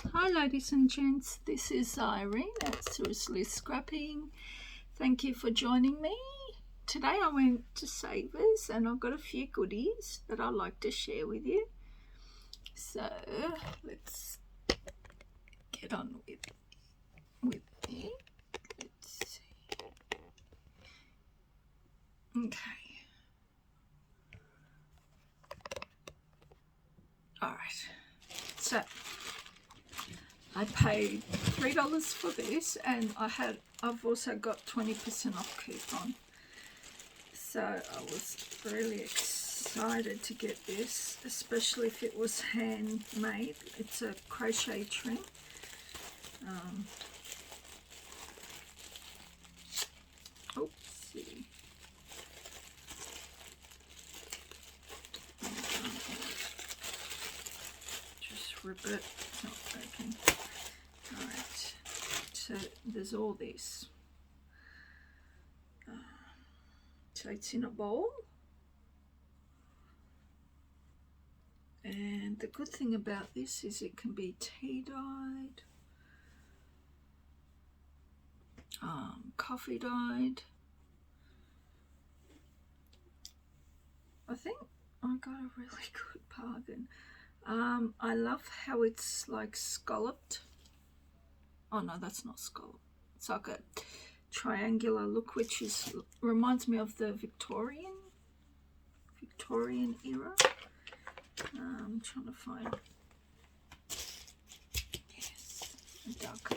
Hi ladies and gents, this is Irene at Seriously Scrapping. Thank you for joining me. Today I went to Savers and I've got a few goodies that I'd like to share with you. So let's get on with it. Let's see. Okay. Alright. So I paid $3 for this, and I've also got 20% off coupon. So I was really excited to get this, especially if it was handmade. It's a crochet trim. Oopsie. Just rip it. It's not breaking. Alright. So there's all this. So it's in a bowl. And the good thing about this is it can be tea-dyed, coffee-dyed. I think I got a really good bargain. I love how it's like scalloped. Oh no, that's not scalloped. It's like a triangular look, which reminds me of the Victorian era. I'm trying to find, yes, a darker,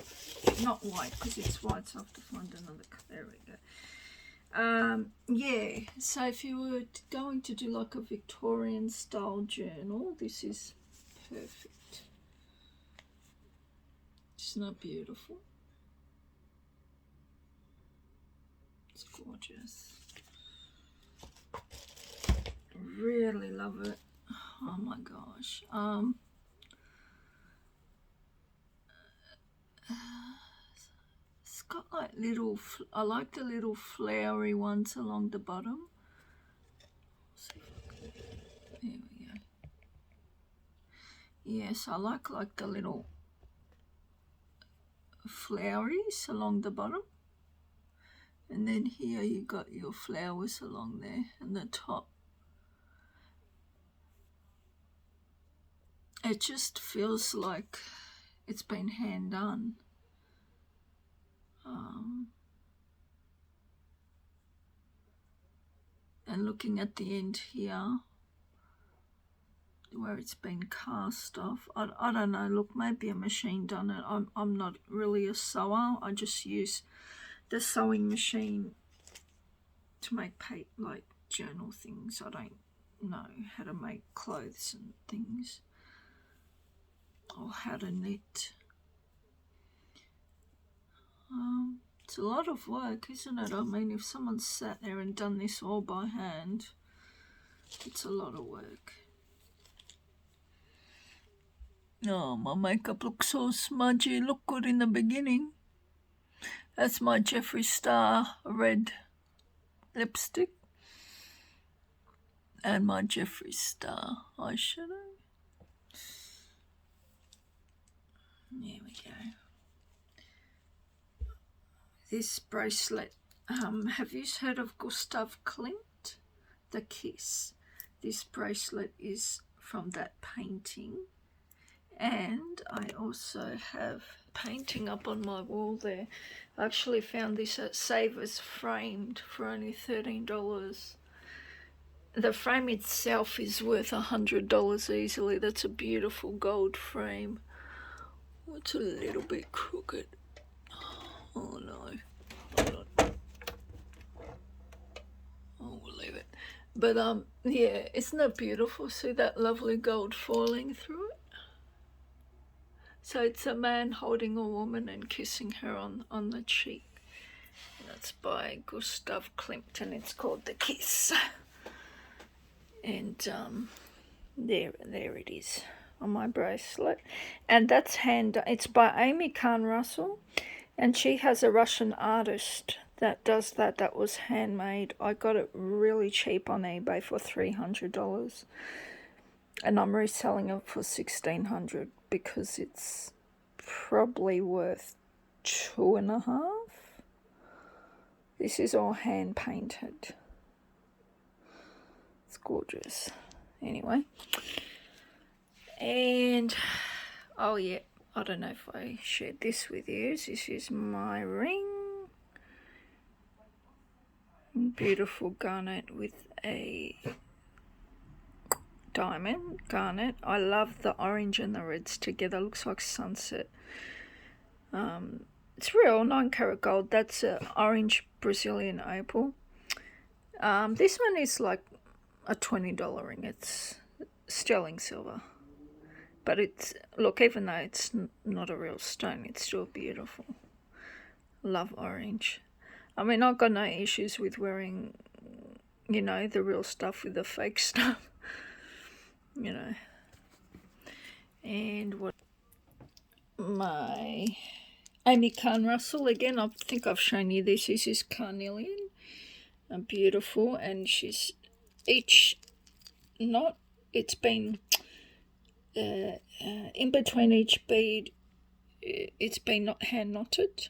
not white because it's white, so I have to find another. There we go. Yeah, so if you were going to do like a Victorian style journal, this is perfect. Isn't that beautiful? It's gorgeous. Really love it. Oh my gosh. It's got like little, I like the little flowery ones along the bottom. There we go. Yes, I like the little floweries along the bottom. And then here you got your flowers along there and the top. It just feels like it's been hand done. And looking at the end here, where it's been cast off, I don't know, look, maybe a machine done it. I'm not really a sewer. I just use the sewing machine to make like journal things. I don't know how to make clothes and things, or how to knit. It's a lot of work, isn't it? I mean, if someone sat there and done this all by hand, it's a lot of work. Oh, my makeup looks so smudgy. It looked good in the beginning. That's my Jeffree Star red lipstick and my Jeffree Star eyeshadow. There we go. This bracelet, have you heard of Gustav Klimt? The Kiss. This bracelet is from that painting. And I also have painting up on my wall there. I actually found this at Savers framed for only $13. The frame itself is worth $100 easily. That's a beautiful gold frame. It's a little bit crooked. Oh no. Oh, we'll leave it. But yeah, isn't that beautiful? See that lovely gold falling through it? So it's a man holding a woman and kissing her on the cheek. That's by Gustav Klimt and it's called The Kiss. And there it is on my bracelet. And that's it's by Amy Kahn Russell, and she has a Russian artist that does that. That was handmade. I got it really cheap on eBay for $300, and I'm reselling it for $1,600 because it's probably worth 2.5. This is all hand painted. It's gorgeous. Anyway. And, oh yeah, I don't know if I shared this with you. This is my ring. Beautiful garnet with a diamond garnet. I love the orange and the reds together. Looks like sunset. It's real 9 karat gold. That's an orange Brazilian opal. This one is like a $20 ring. It's sterling silver, but it's, look, even though it's not a real stone, it's still beautiful. Love orange. I mean, I've got no issues with wearing, you know, the real stuff with the fake stuff, you know. And what, my Amy Carn Russell, again, I think I've shown you this. This is Carnelian, beautiful, and she's each knot, it's been in between each bead, it's been not hand knotted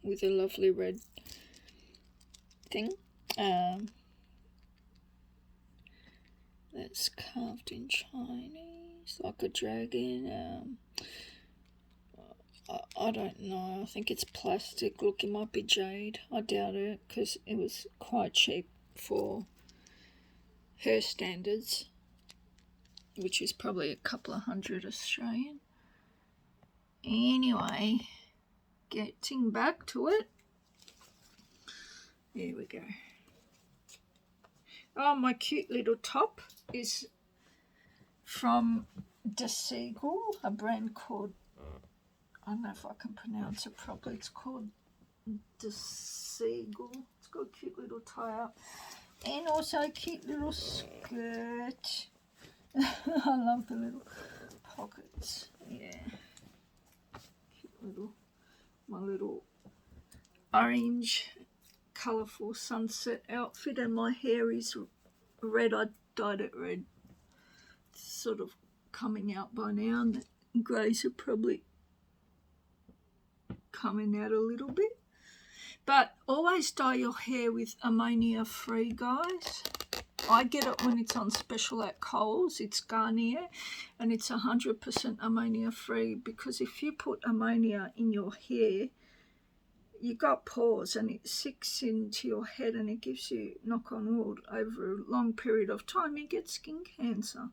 with a lovely red thing. That's carved in Chinese like a dragon. I don't know, I think it's plastic. Look, it might be jade. I doubt it because it was quite cheap for her standards, which is probably a couple of $100 Australian. Anyway, getting back to it. Here we go. Oh, my cute little top is from De Seagull, a brand called, I don't know if I can pronounce it properly. It's called De Seagull. It's got a cute little tie up and also a cute little skirt. I love the little pockets. Yeah. Cute little, my little orange colourful sunset outfit, and my hair is red. I dyed it red. It's sort of coming out by now, and the greys are probably coming out a little bit. But always dye your hair with ammonia free, guys. I get it when it's on special at Coles. It's Garnier and it's 100% ammonia free, because if you put ammonia in your hair, you got pores and it sinks into your head and it gives you, knock on wood, over a long period of time you get skin cancer.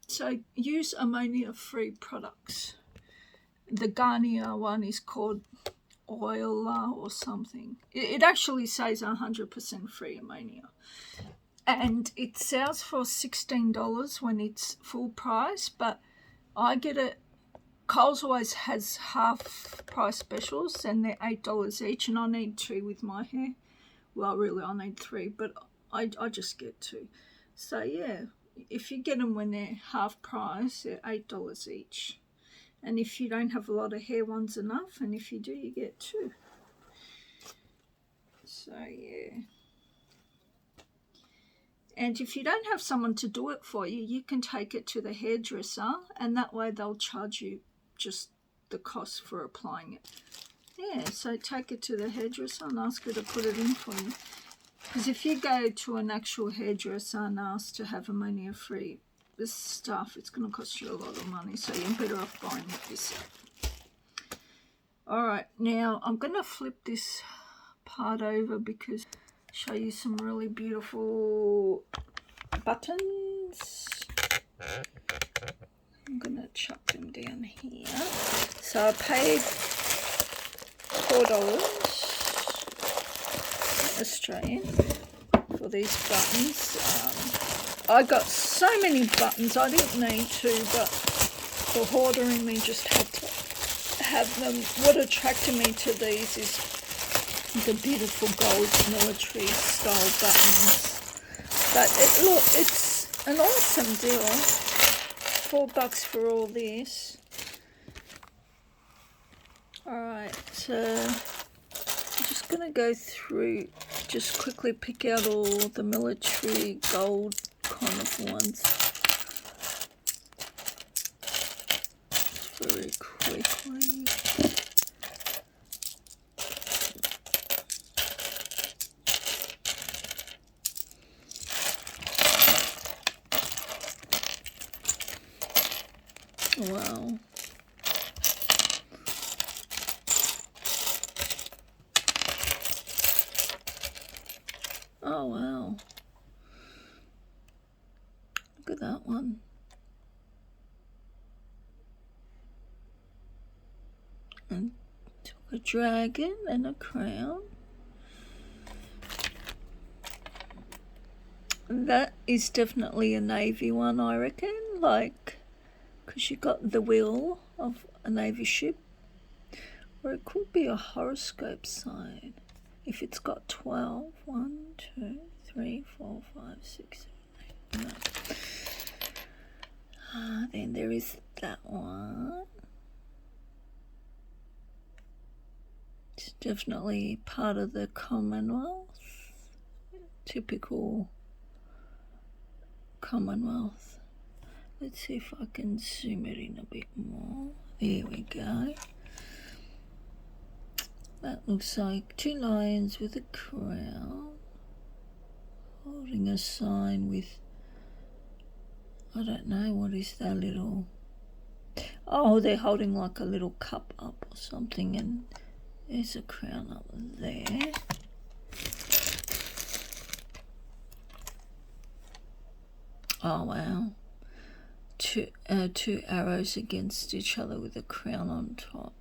So use ammonia free products. The Garnier one is called Oila or something. It actually says 100% free ammonia, and it sells for $16 when it's full price, but I get it. Coles always has half price specials and they're $8 each, and I need 2 with my hair. Well, really I need 3, but I just get 2. So yeah, if you get them when they're half price, they're $8 each. And if you don't have a lot of hair, one's enough. And if you do, you get 2. So, yeah. And if you don't have someone to do it for you, you can take it to the hairdresser. And that way they'll charge you just the cost for applying it. Yeah, so take it to the hairdresser and ask her to put it in for you. Because if you go to an actual hairdresser and ask to have ammonia-free this stuff, it's going to cost you a lot of money, so you're better off buying it yourself. Alright, now I'm going to flip this part over because I'll show you some really beautiful buttons. I'm going to chuck them down here. So I paid $4 Australian for these buttons. I got so many buttons, I didn't need to, but the hoarder in me just had to have them. What attracted me to these is the beautiful gold military style buttons. But it's an awesome deal. $4 for all this. Alright, so I'm just going to go through, just quickly pick out all the military gold kind of ones very quickly. Wow. Oh, wow. Look at that one. And took a dragon and a crown. That is definitely a navy one, I reckon. Like, because you got the wheel of a navy ship. Or it could be a horoscope sign. If it's got 12. 1, 2, 3, 4, 5, 6, 7, 8, 9. Then there is that one. It's definitely part of the Commonwealth. Typical Commonwealth. Let's see if I can zoom it in a bit more. There we go. That looks like 2 lions with a crown, holding a sign with, I don't know, what is that little, oh, they're holding like a little cup up or something, and there's a crown up there. Oh, wow. Two arrows against each other with a crown on top.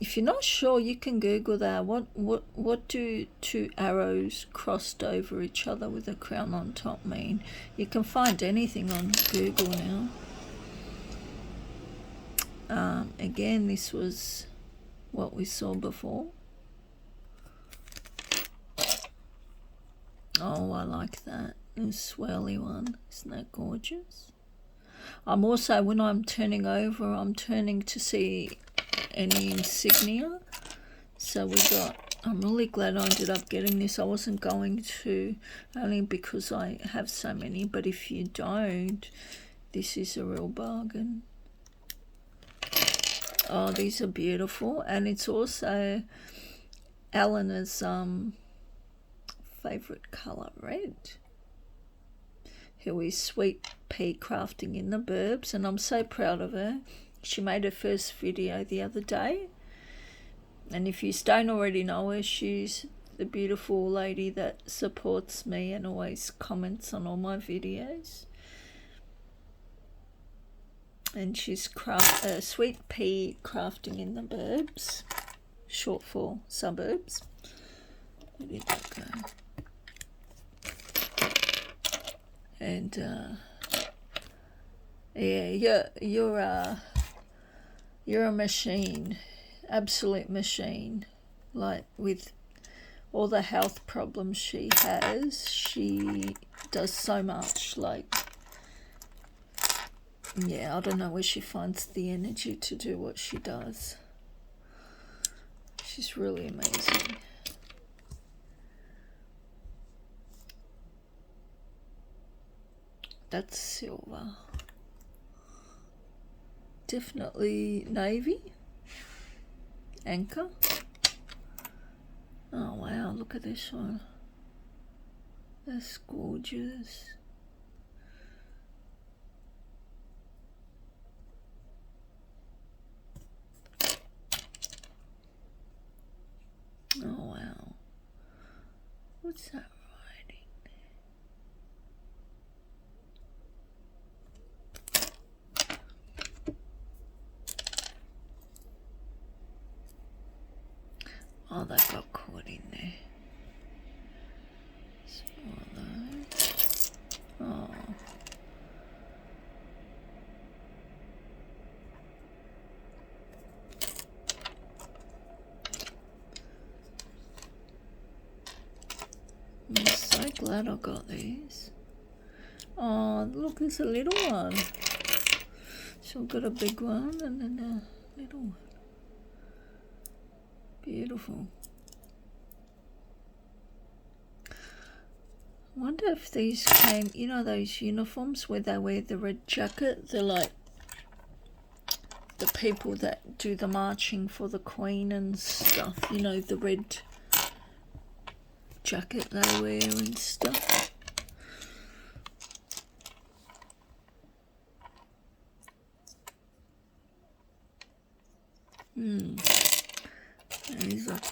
If you're not sure, you can Google that. What do 2 arrows crossed over each other with a crown on top mean? You can find anything on Google now. Again, this was what we saw before. Oh, I like that. The swirly one. Isn't that gorgeous? I'm also, when I'm turning over, I'm turning to see any insignia. So we got, I'm really glad I ended up getting this. I wasn't going to, only because I have so many, but if you don't, this is a real bargain. Oh, these are beautiful. And it's also Eleanor's favourite colour, red, who is Sweet Pea Crafting in the Burbs, and I'm so proud of her. She made her first video the other day, and if you don't already know her, she's the beautiful lady that supports me and always comments on all my videos. And she's Sweet Pea Crafting in the Burbs, short for suburbs. Where did that go? And yeah, you're a machine, absolute machine. Like, with all the health problems she has, she does so much. Like, yeah, I don't know where she finds the energy to do what she does. She's really amazing. That's silver. Definitely navy. Anchor. Oh wow, look at this one. That's gorgeous. Oh wow. What's that writing? Oh, that got caught in there. Oh. I'm so glad I got these. Oh, look, there's a little one. So I've got a big one and then a little one. Beautiful. I wonder if these came, you know those uniforms where they wear the red jacket? They're like the people that do the marching for the Queen and stuff, you know, the red jacket they wear and stuff.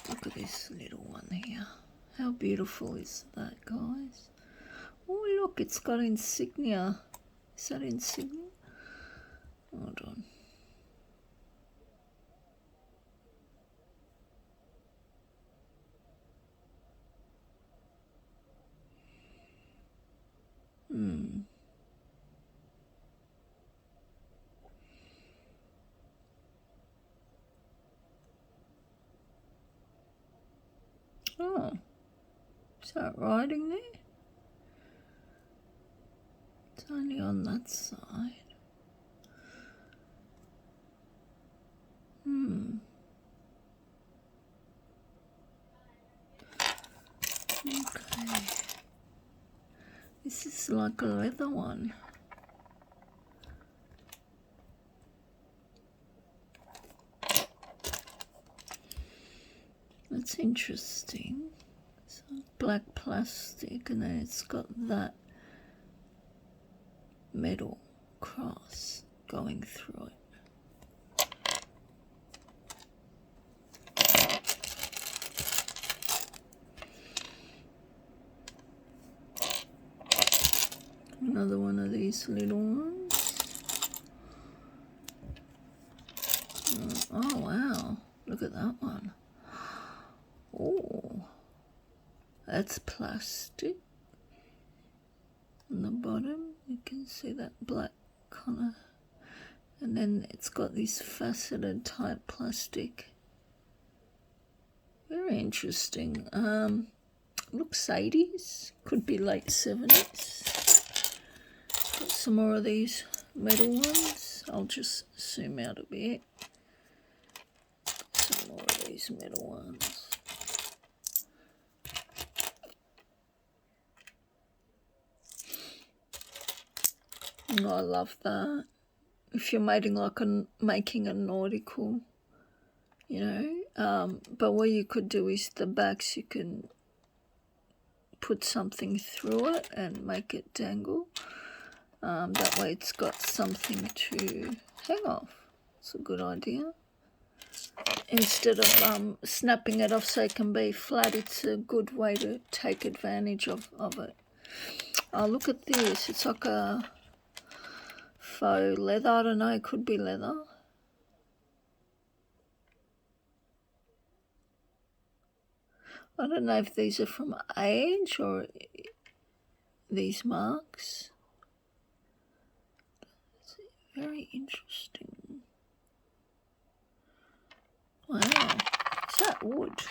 Look at this little one here. How beautiful is that, guys? Oh, look, it's got insignia. Is that insignia? Hold on. Oh, is that writing there? It's only on that side. Okay. This is like a leather one. That's interesting. It's black plastic and then it's got that metal cross going through it. Another one of these little ones. Oh wow, look at that one. Oh, that's plastic. On the bottom you can see that black colour, and then it's got this faceted type plastic. Very interesting. Looks 80s, could be late 70s. Got some more of these metal ones. I'll just zoom out a bit. Some more of these metal ones. Oh, I love that. If you're making a nautical, you know, but what you could do is the backs, you can put something through it and make it dangle. That way it's got something to hang off. It's a good idea. Instead of snapping it off so it can be flat, it's a good way to take advantage of it. Oh, look at this. It's like a faux leather. I don't know, it could be leather. I don't know if these are from age or these marks. It's very interesting. Wow, is that wood?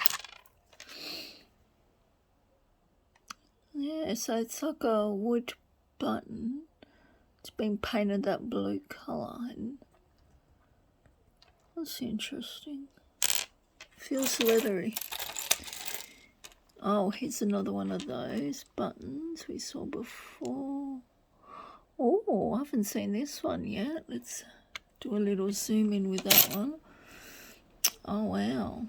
Yeah, so it's like a wood button. It's been painted that blue colour. And that's interesting. Feels leathery. Oh, here's another one of those buttons we saw before. Oh, I haven't seen this one yet. Let's do a little zoom in with that one. Oh, wow.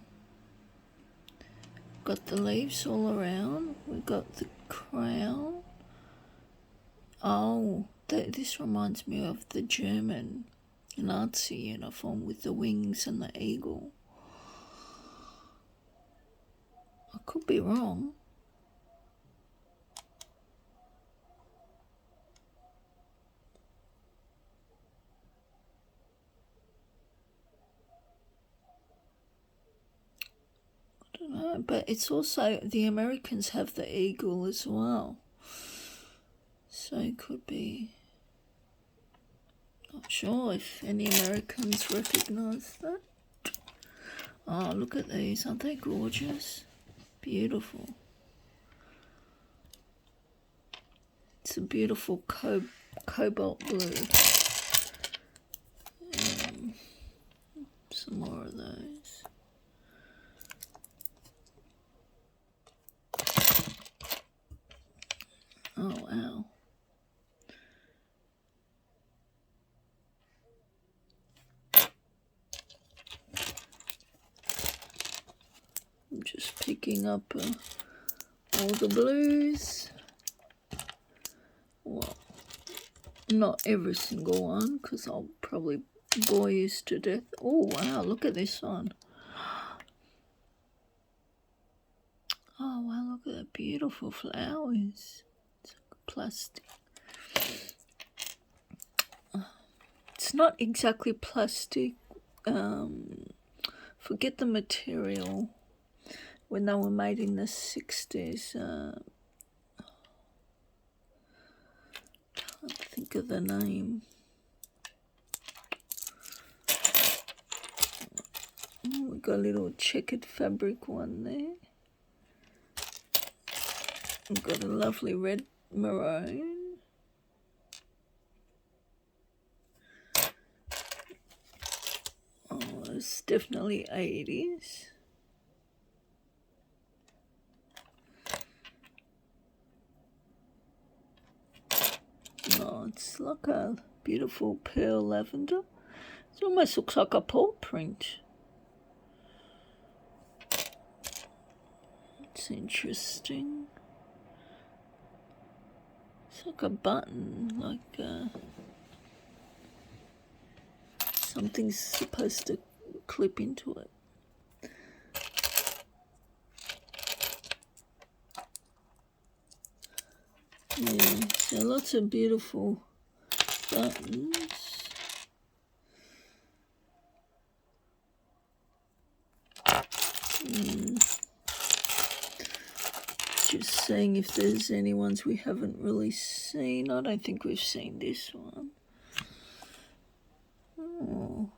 Got the leaves all around. We've got the crown. Oh, this reminds me of the German Nazi uniform with the wings and the eagle. I could be wrong. I don't know, but it's also, the Americans have the eagle as well. So it could be, not sure if any Americans recognise that. Oh, look at these, aren't they gorgeous? Beautiful. It's a beautiful cobalt blue. Some more of those. Oh, wow. picking up all the blues. Well, not every single one, because I'll probably bore you to death. Oh, wow, look at this one. Oh, wow, look at the beautiful flowers. It's like plastic. It's not exactly plastic. Forget the material. When they were made in the 60s, can't think of the name. Oh, we've got a little checkered fabric one there. We've got a lovely red maroon. Oh, it's definitely 80s. Oh, it's like a beautiful pearl lavender. It almost looks like a paw print. It's interesting. It's like a button, like something's supposed to clip into it. Yeah, so lots of beautiful buttons. Just seeing if there's any ones we haven't really seen. I don't think we've seen this one. Oh,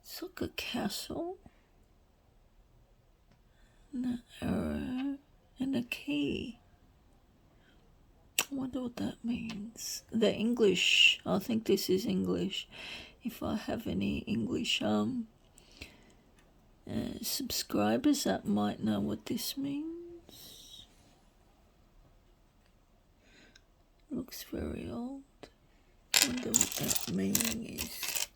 it's like a castle, and an arrow, and a key. I wonder what that means. The English, I think this is English. If I have any English subscribers that might know what this means. Looks very old. I wonder what that meaning is.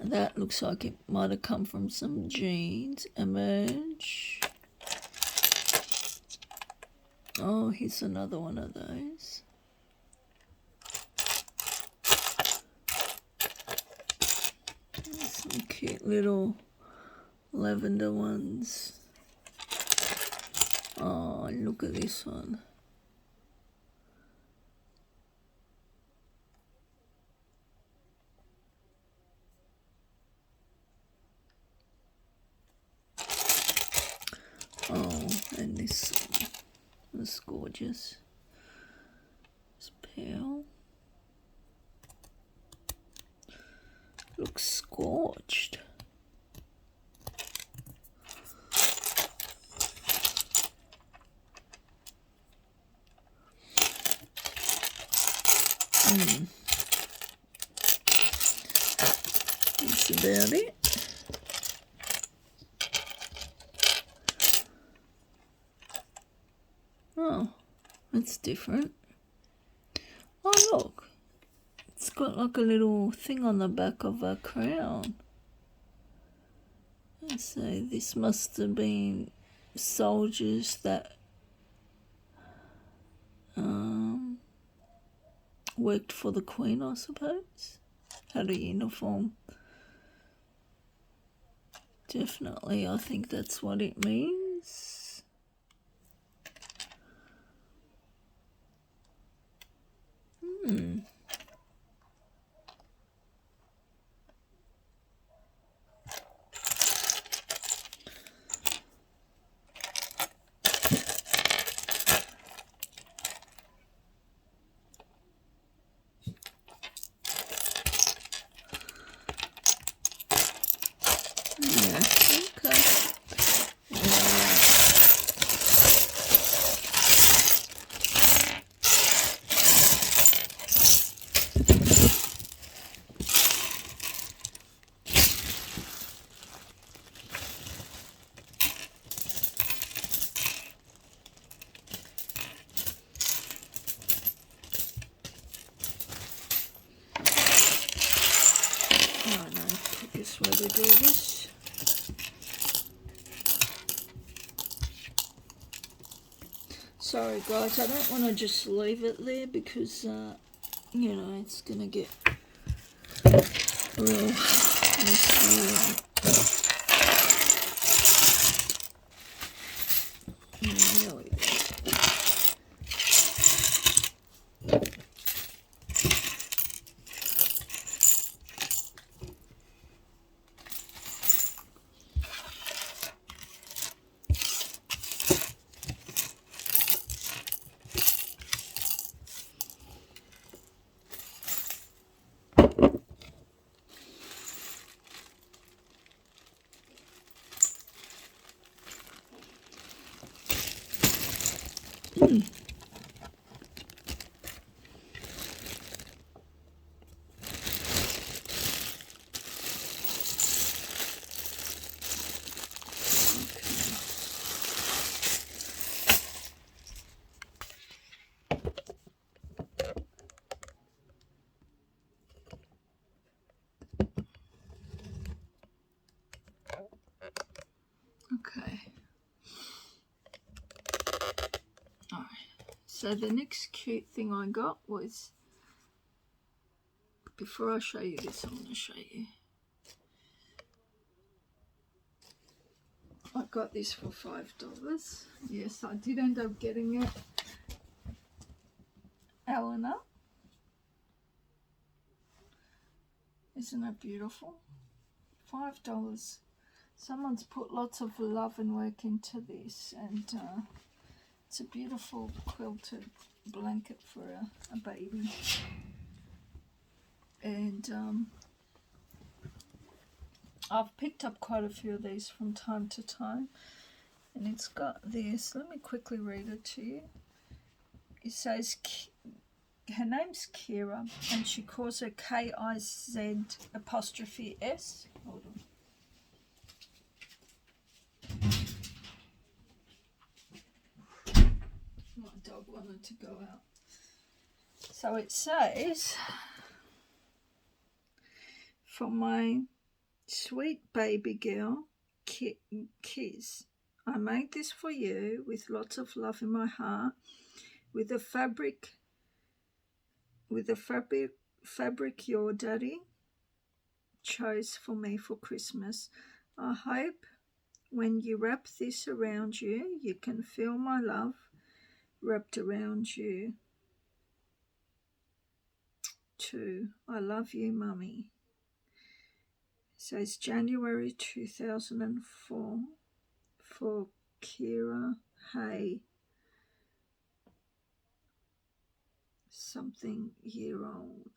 That looks like it might have come from some jeans. Emerge. Oh, here's another one of those. Some cute little lavender ones. Oh, look at this one. Oh, and this one was gorgeous. It's pale. Looks scorched. That's about it. Oh, that's different. Oh, look. It's got like a little thing on the back of a crown. So this must have been soldiers that worked for the Queen, I suppose. Had a uniform. Definitely, I think that's what it means. Yeah, okay. Oh no, quickest way to do this. Sorry guys, I don't want to just leave it there because you know, it's gonna get real messy. There we go. Okay. Alright. So the next cute thing I got was, before I show you this, I'm going to show you. I got this for $5. Yes, I did end up getting it, Eleanor. Isn't it beautiful? $5. Someone's put lots of love and work into this, and it's a beautiful quilted blanket for a baby. And I've picked up quite a few of these from time to time, and it's got this. Let me quickly read it to you. It says, her name's Kira, and she calls her KIZ''S. Hold on. My dog wanted to go out. So it says, for my sweet baby girl, Kiz, I made this for you with lots of love in my heart, with the fabric your daddy chose for me for Christmas. I hope when you wrap this around you, you can feel my love wrapped around you too. I love you, Mummy. So it's January 2004 for Kira Hay, something year old.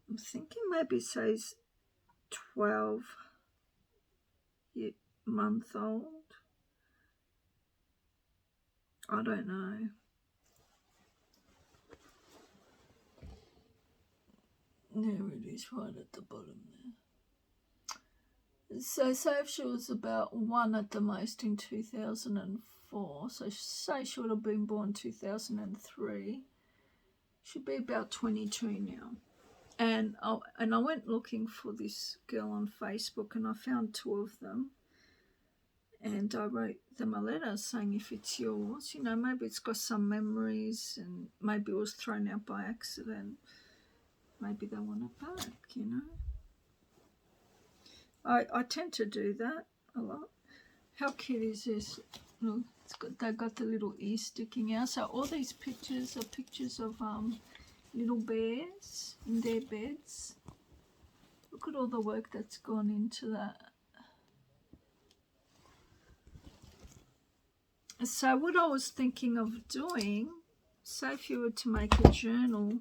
I'm thinking maybe it says 12-month old. I don't know. There it is, right at the bottom there. So say if she was about 1 at the most in 2004, so say she would have been born 2003, she'd be about 22 now. And I went looking for this girl on Facebook, and I found 2 of them. And I wrote them a letter saying, if it's yours, you know, maybe it's got some memories, and maybe it was thrown out by accident. Maybe they want it back, you know. I tend to do that a lot. How cute is this? Look, they got the little ears sticking out. So all these pictures are pictures of little bears in their beds. Look at all the work that's gone into that. So what I was thinking of doing, say if you were to make a journal,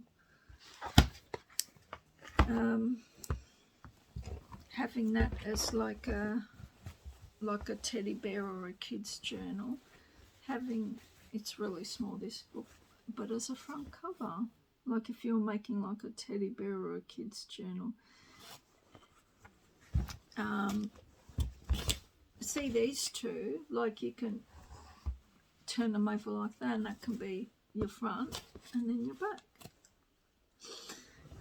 having that as like a teddy bear or a kid's journal, it's really small, this book, but as a front cover, like if you're making like a teddy bear or a kid's journal. See these two, like you can turn them over like that, and that can be your front and then your back.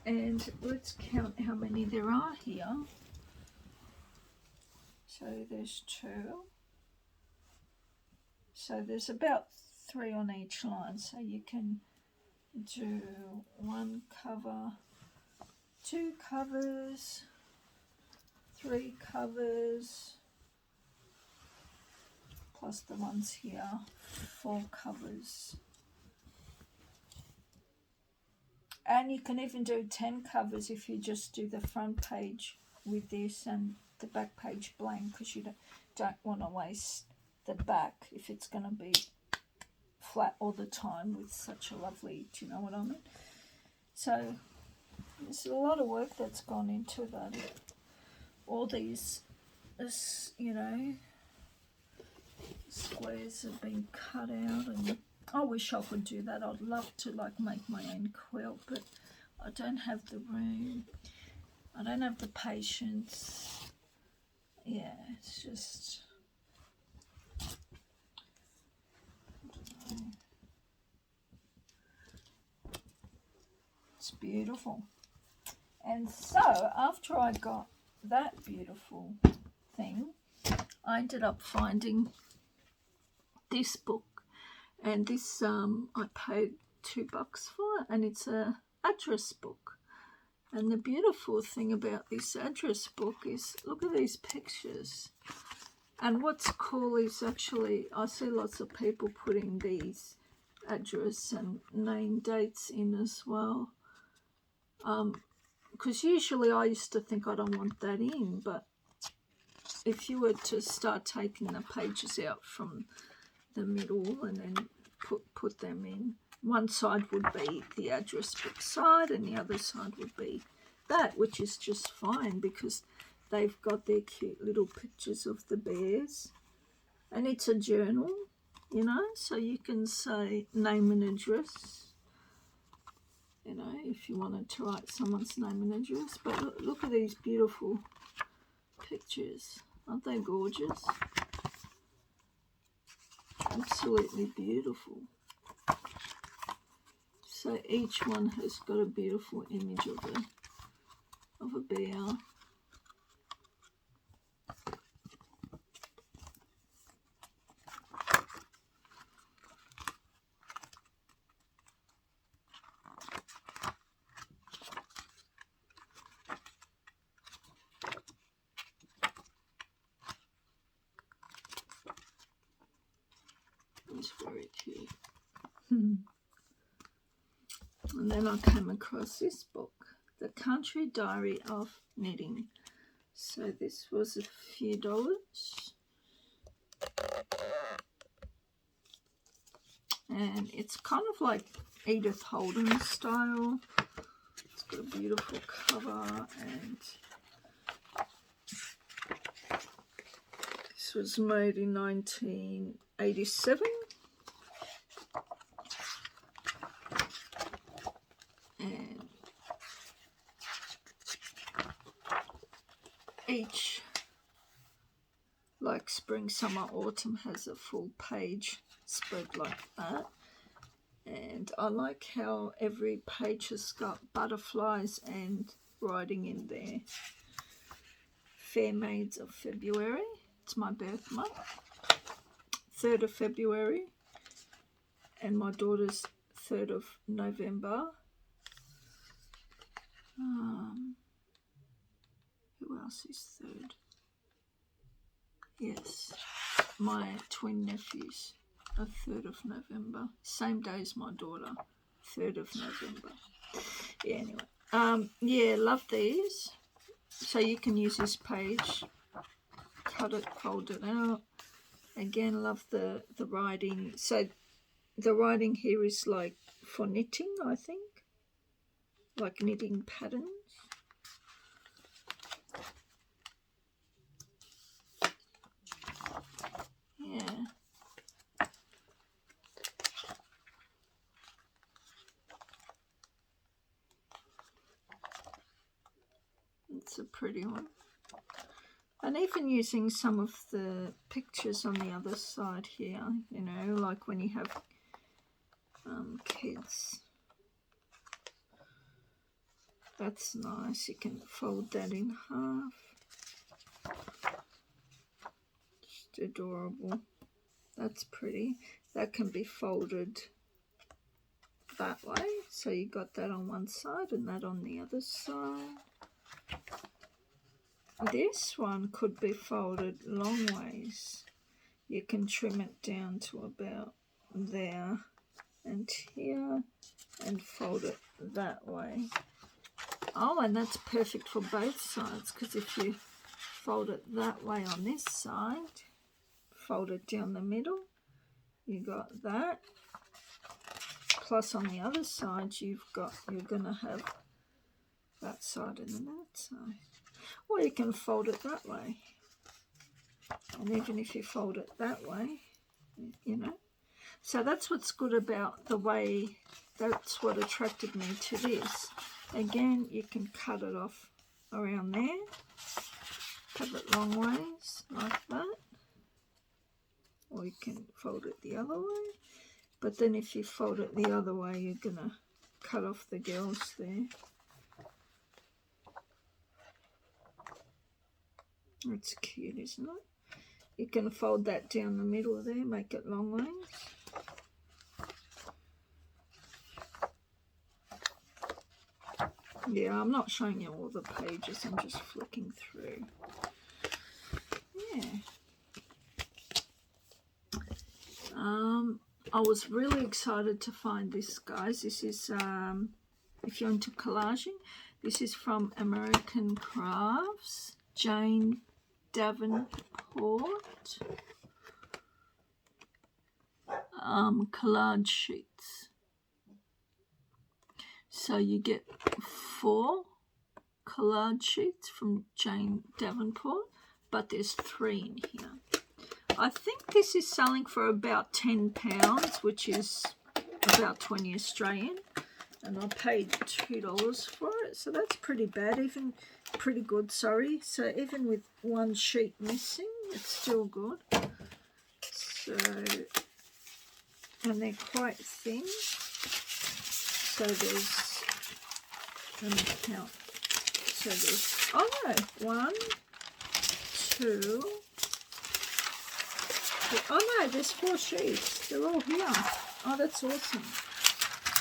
And let's count how many there are here. So there's 2, So there's about 3 on each line, so you can do 1 cover, 2 covers, 3 covers, plus the ones here, 4 covers. And you can even do 10 covers if you just do the front page with this and the back page blank, because you don't want to waste the back if it's going to be flat all the time with such a lovely, do you know what I mean? So there's a lot of work that's gone into that. All these, you know, squares have been cut out, and I wish I could do that. I'd love to like make my own quilt, but I don't have the room. I don't have the patience. Yeah, it's just, I don't know. It's beautiful. And so after I got that beautiful thing, I ended up finding this book, and this I paid $2 for, and it's a address book. And the beautiful thing about this address book is, look at these pictures. And what's cool is actually I see lots of people putting these address and name dates in as well. Because usually I used to think I don't want that in, but if you were to start taking the pages out from the middle and then put them in, one side would be the address book side and the other side would be that, which is just fine because they've got their cute little pictures of the bears, and it's a journal, you know, so you can say name and address, you know, if you wanted to write someone's name and address. But look at these beautiful pictures. Aren't they gorgeous? Absolutely beautiful. So each one has got a beautiful image of a bear. It's very cute. And then I came across this book, The Country Diary of Knitting. So this was a few dollars. And it's kind of like Edith Holden style. It's got a beautiful cover, and this was made in 1987. And each, like spring, summer, autumn, has a full page spread like that. And I like how every page has got butterflies and writing in there. Fair Maids of February, it's my birth month, 3rd of February, and my daughter's 3rd of November. Who else is 3rd? Yes, my twin nephews are 3rd of November. Same day as my daughter, 3rd of November. Yeah, anyway. Yeah, love these. So you can use this page, cut it, fold it out. Again, love the writing. So the writing here is like for knitting, I think. Like knitting patterns. Yeah. It's a pretty one. And even using some of the pictures on the other side here, you know, like when you have kids. That's nice. You can fold that in half. Just adorable. That's pretty. That can be folded that way. So you got that on one side and that on the other side. This one could be folded long ways. You can trim it down to about there and here and fold it that way. Oh, and that's perfect for both sides, because if you fold it that way on this side, fold it down the middle, you got that. Plus on the other side, you're gonna have that side and then that side. Or you can fold it that way. And even if you fold it that way, you know. So that's what's good about the way, that's what attracted me to this. Again, you can cut it off around there. Cut it long ways, like that. Or you can fold it the other way. But then if you fold it the other way, you're going to cut off the girls there. That's cute, isn't it? You can fold that down the middle there, make it long ways. Yeah, I'm not showing you all the pages, I'm just flicking through. Yeah. I was really excited to find this, guys. This is, if you're into collaging, this is from American Crafts, Jane Davenport. Collage sheets. So you get 4 collage sheets from Jane Davenport, but there's 3 in here. I think this is selling for about £10, which is about 20 Australian, and I paid $2 for it, so that's pretty bad, even pretty good, sorry. So even with 1 sheet missing, it's still good. So, and they're quite thin, so there's, let me count, so there's, oh no, 1, 2, oh no, there's 4 sheets. They're all here. Oh, that's awesome.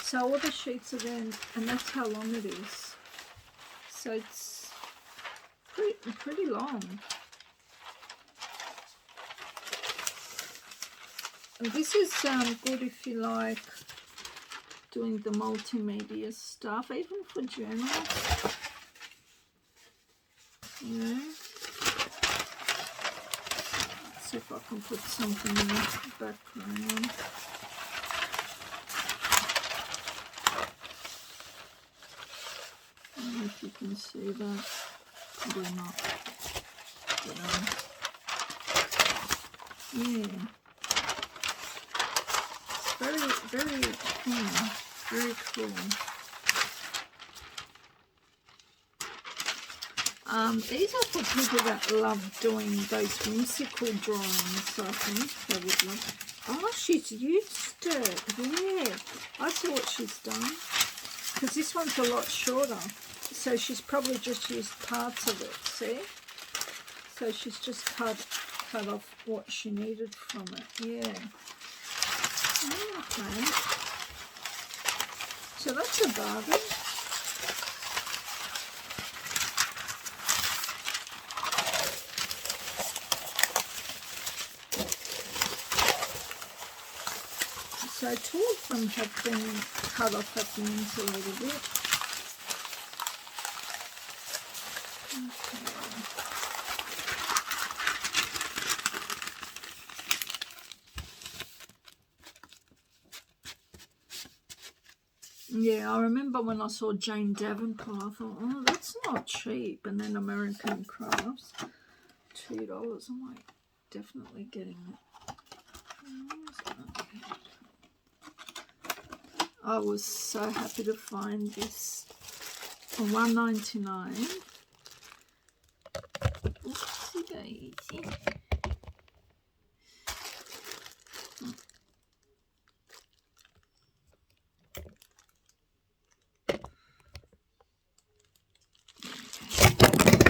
So all the sheets are there, and that's how long it is. So it's pretty long. And this is good if you like doing the multimedia stuff, even for journals. You know. See if I can put something in the background. I don't know if you can see that. Probably not. But, yeah. It's very cool. Very cool. These are for people that love doing those whimsical drawings, I think they would love. Oh, she's used it. Yeah, I see what she's done. Because this one's a lot shorter. So she's probably just used parts of it, see? So she's just cut off what she needed from it. Yeah. Okay. So that's a bargain. So 2 of them have been cut off at the ends a little bit. Okay. Yeah, I remember when I saw Jane Davenport, I thought, oh, that's not cheap. And then American Crafts, $2. I'm like, definitely getting it. I was so happy to find this for $1.99. Oopsie daisy.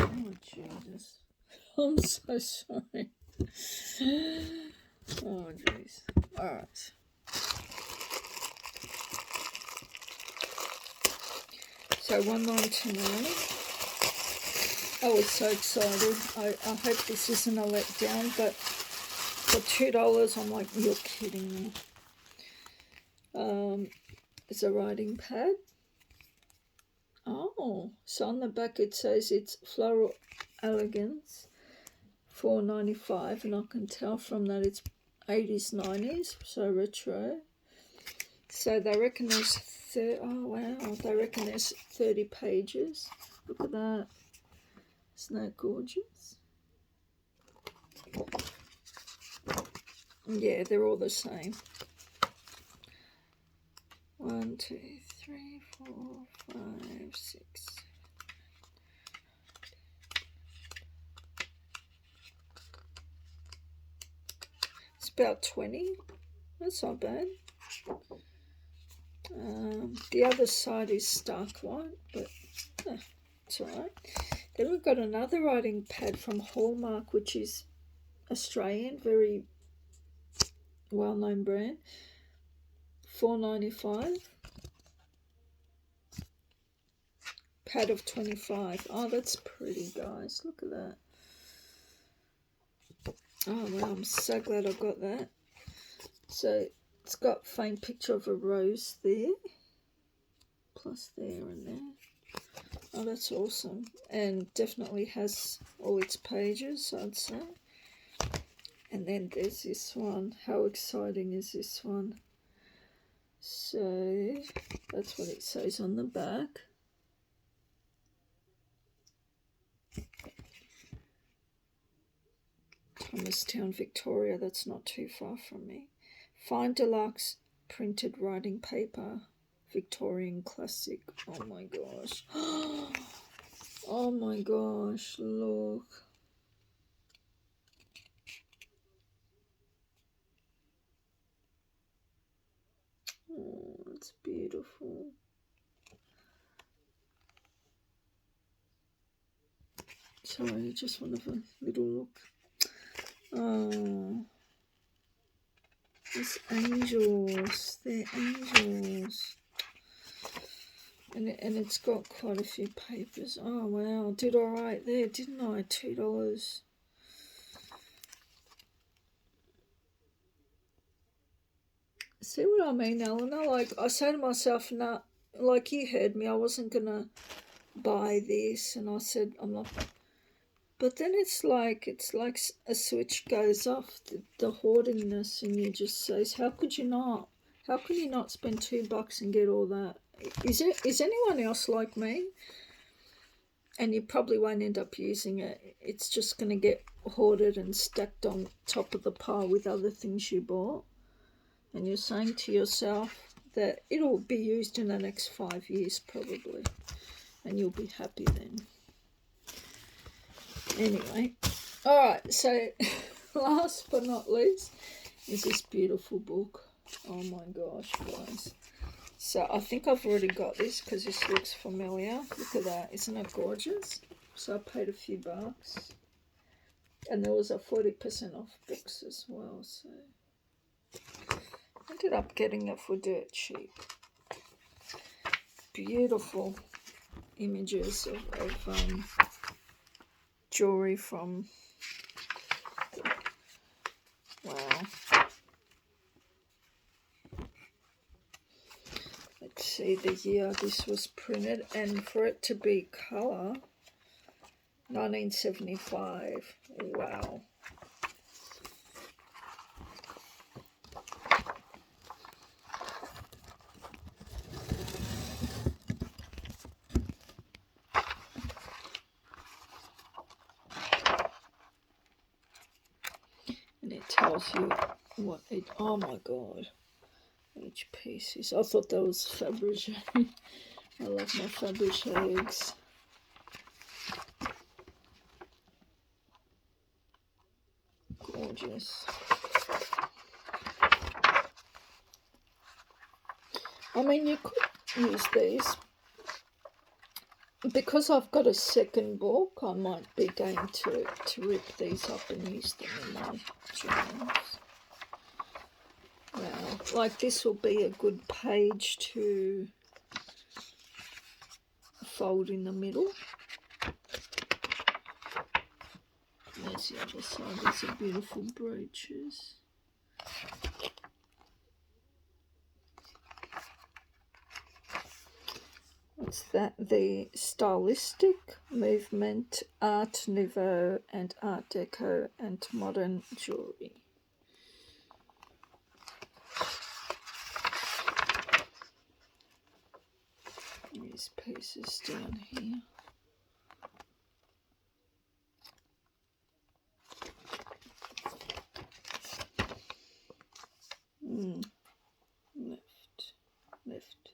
Oh Jesus! I'm so sorry. Oh, jeez. All right. So $1.99. I was so excited. I hope this isn't a letdown, but for $2, I'm like, you're kidding me. It's a writing pad. Oh, so on the back it says it's Floral Elegance, $4.95, and I can tell from that it's 80s, 90s, so retro. So they reckon there's they reckon there's 30 pages. Look at that. Isn't that gorgeous? Yeah, they're all the same. 1, 2, 3, 4, 5, 6. It's about 20. That's not bad. The other side is stark white, but it's alright. Then we've got another writing pad from Hallmark, which is Australian, very well-known brand. $4.95. Pad of 25. Oh, that's pretty, guys. Look at that. Oh, wow. I'm so glad I got that. So it's got a faint picture of a rose there. Plus there and there. Oh, that's awesome. And definitely has all its pages, I'd say. And then there's this one. How exciting is this one? So that's what it says on the back. Thomastown, Victoria. That's not too far from me. Fine deluxe printed writing paper. Victorian classic. Oh my gosh. Oh my gosh. Look. Oh, it's beautiful. Sorry, just want to have a little look. Oh, it's angels. They're angels. And it's got quite a few papers. Oh, wow. Did all right there, didn't I? $2. See what I mean, Eleanor? Like, I say to myself, nah, like you heard me, I wasn't going to buy this. And I said, I'm not. But then it's like a switch goes off, the hoardingness, and you just says, how could you not? How can you not spend $2 and get all that? Is anyone else like me? And you probably won't end up using it. It's just going to get hoarded and stacked on top of the pile with other things you bought. And you're saying to yourself that it'll be used in the next 5 years probably. And you'll be happy then. Anyway, all right, so last but not least is this beautiful book. Oh my gosh, guys. So I think I've already got this because this looks familiar. Look at that. Isn't it gorgeous? So I paid a few bucks. And there was a 40% off books as well. So I ended up getting it for dirt cheap. Beautiful images of jewelry from, wow. Let's see the year this was printed, and for it to be colour, 1975. Wow. And it tells you what it, oh my god, each piece is. I thought that was Fabergé. I love my Fabergé eggs. Gorgeous. I mean, you could use these. Because I've got a second book, I might be going to rip these up and use them in my journals. Wow, like this will be a good page to fold in the middle. There's the other side. These are beautiful brooches. What's that? The stylistic movement, Art Nouveau and Art Deco and modern jewellery. These pieces down here. Left.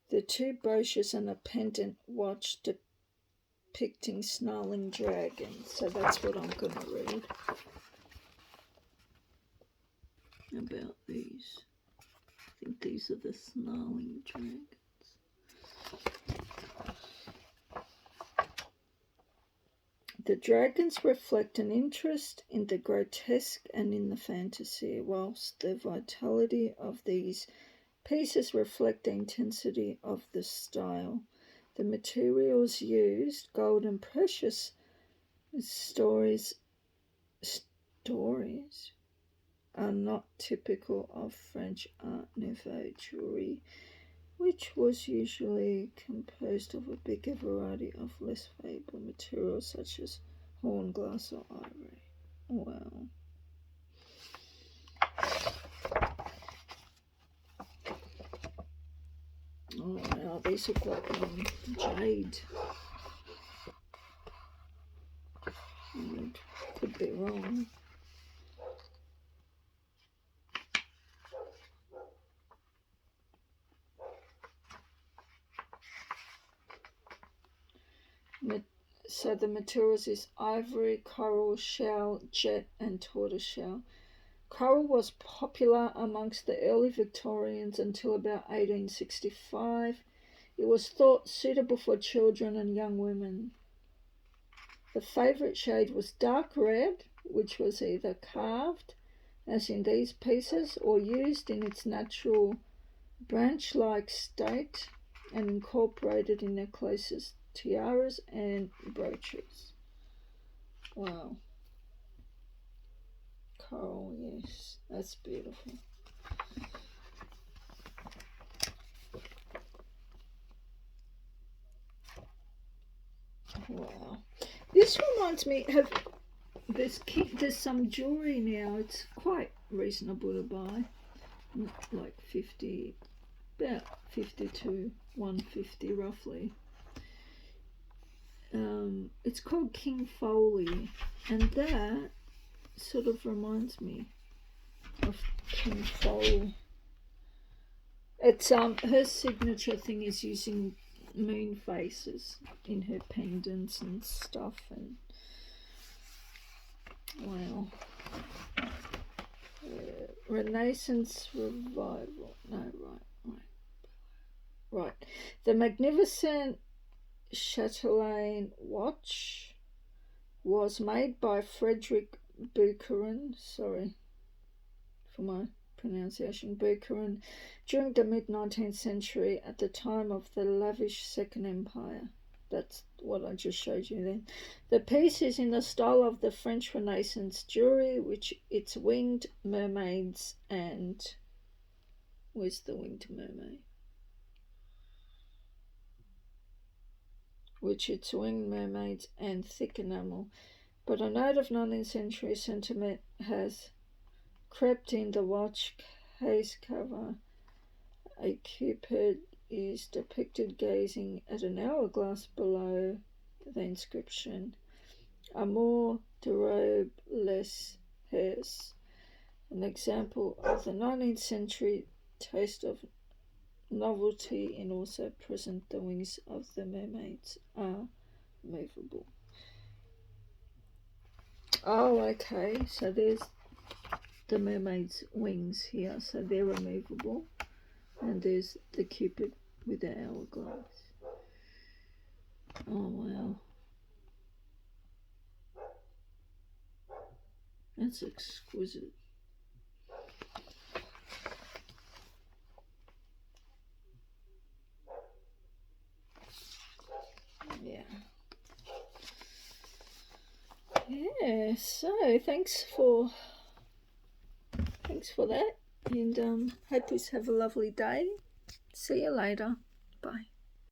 The two brooches and a pendant watch depicting snarling dragons. So that's what I'm going to read about these. I think these are the snarling dragons. The dragons reflect an interest in the grotesque and in the fantasy, whilst the vitality of these pieces reflect the intensity of the style. The materials used, gold and precious stories are not typical of French Art Nouveau jewellery, which was usually composed of a bigger variety of less valuable materials such as horn glass or ivory. Wow. Oh wow, these look like jade. Could be wrong. So the materials is ivory, coral, shell, jet and tortoiseshell. Coral was popular amongst the early Victorians until about 1865. It was thought suitable for children and young women. The favourite shade was dark red, which was either carved, as in these pieces, or used in its natural branch-like state and incorporated in necklaces, tiaras and brooches. Wow. Coral, yes, that's beautiful. Wow. This reminds me of there's some jewellery now. It's quite reasonable to buy. Like 50, about 50 to 150 roughly. It's called King Foley, and that sort of reminds me of King Foley. It's her signature thing is using moon faces in her pendants and stuff, and wow. Renaissance revival. No, right. The magnificent Chatelaine watch was made by Frederick Buchanan. Sorry for my pronunciation. Buchanan during the mid-19th century at the time of the lavish Second Empire. That's what I just showed you then. The piece is in the style of the French Renaissance jewellery, which its winged mermaids and... Where's the winged mermaid? Which its winged mermaids and thick enamel. But a note of 19th century sentiment has crept in the watch case cover. A cupid is depicted gazing at an hourglass below the inscription Amour de robe les hairs, an example of the 19th century taste of novelty in also present. The wings of the mermaids are movable. Oh, okay, so there's the mermaid's wings here, so they're removable, and there's the cupid with the hourglass. Oh wow, that's exquisite. yeah, so thanks for that, and hope you have a lovely day. See you later. Bye.